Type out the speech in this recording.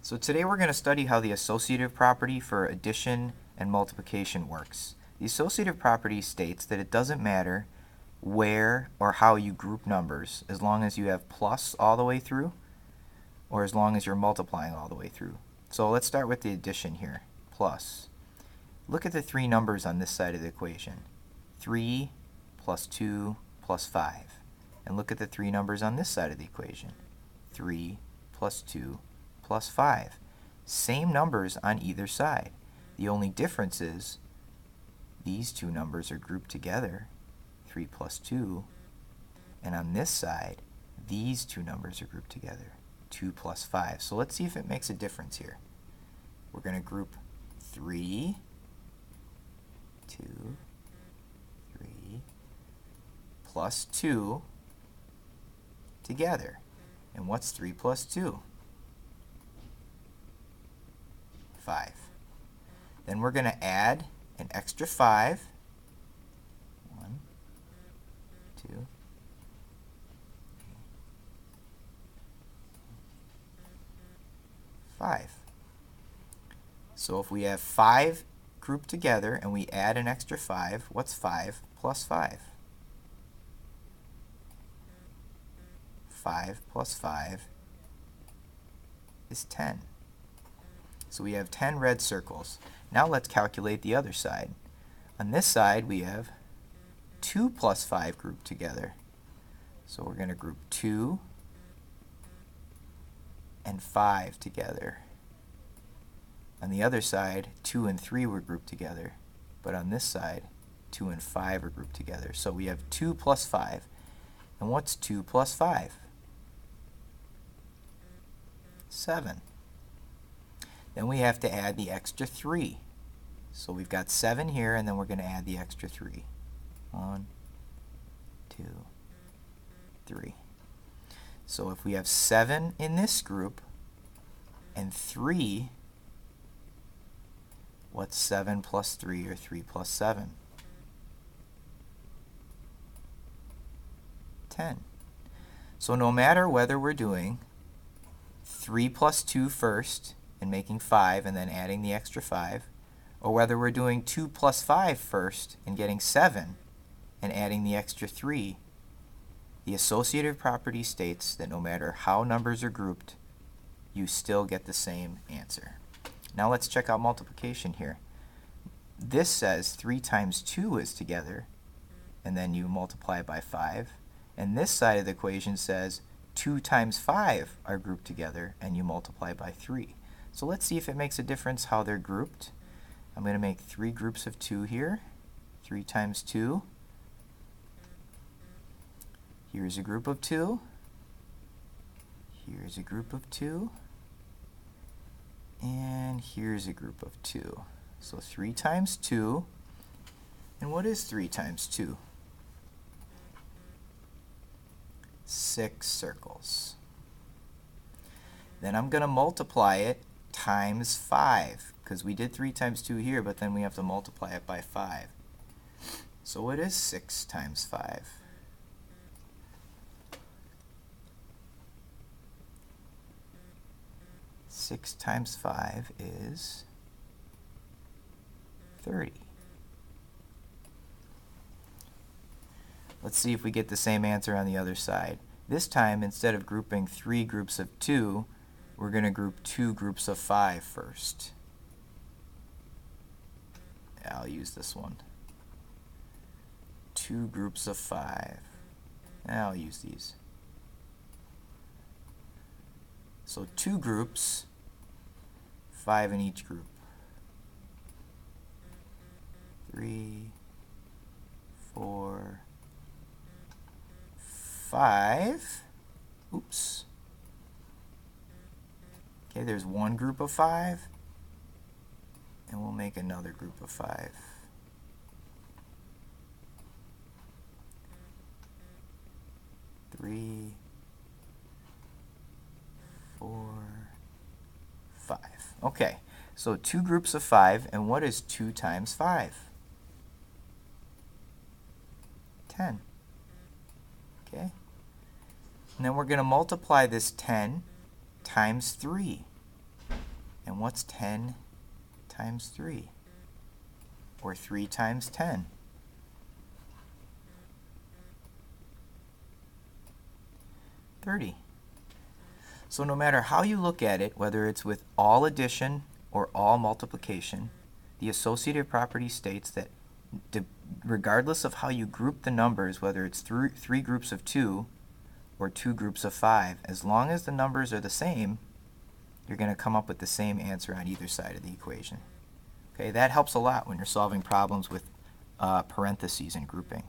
So today we're going to study how the associative property for addition and multiplication works. The associative property states that it doesn't matter where or how you group numbers as long as you have plus all the way through or as long as you're multiplying all the way through. So let's start with the addition here, plus. Look at the three numbers on this side of the equation, 3 plus 2 plus 5. And look at the three numbers on this side of the equation, 3 plus 2 plus 5. Same numbers on either side. The only difference is these two numbers are grouped together, 3 plus 2, and on this side, these two numbers are grouped together, 2 plus 5. So let's see if it makes a difference here. We're going to group 3, 2, 3, plus 2 together. And what's 3 plus 2? 5. Then we're going to add an extra 5. 1, 2, 5. So if we have 5 grouped together and we add an extra 5, what's 5 plus 5? 5 plus 5 is 10. So we have 10 red circles. Now let's calculate the other side. On this side we have 2 plus 5 grouped together. So we're going to group 2 and 5 together. On the other side, 2 and 3 were grouped together. But on this side, 2 and 5 are grouped together. So we have 2 plus 5. And what's 2 plus 5? 7. Then we have to add the extra 3. So we've got 7 here, and then we're going to add the extra 3. 1, 2, 3. So if we have 7 in this group and 3, what's 7 plus 3 or 3 plus 7? 10. So no matter whether we're doing 3 plus 2 first and making 5 and then adding the extra 5, or whether we're doing 2 plus 5 first and getting 7 and adding the extra 3, the associative property states that no matter how numbers are grouped, you still get the same answer. Now let's check out multiplication here. This says 3 times 2 is together, and then you multiply by 5. And this side of the equation says 2 times 5 are grouped together, and you multiply by 3. So let's see if it makes a difference how they're grouped. I'm going to make 3 groups of 2 here. 3 times 2. Here's a group of 2. Here's a group of 2. And here's a group of 2. So 3 times 2. And what is 3 times 2? 6 circles. Then I'm going to multiply it times 5, because we did 3 times 2 here, but then we have to multiply it by 5. So what is 6 times 5? 6 times 5 is 30. Let's see if we get the same answer on the other side. This time, instead of grouping 3 groups of 2, we're going to group 2 groups of 5 first. I'll use this one. 2 groups of 5. I'll use these. So 2 groups, 5 in each group. 3, 4, 5. Oops. Okay, there's 1 group of 5, and we'll make another group of 5. 3, 4, 5. Okay, so 2 groups of 5, and what is 2 times 5? 10. Okay? And then we're going to multiply this 10 times 3. And what's 10 times 3? Or 3 times 10? 30. So no matter how you look at it, whether it's with all addition or all multiplication, the associative property states that regardless of how you group the numbers, whether it's three groups of 2 or 2 groups of 5, as long as the numbers are the same, you're going to come up with the same answer on either side of the equation. Okay, that helps a lot when you're solving problems with parentheses and grouping.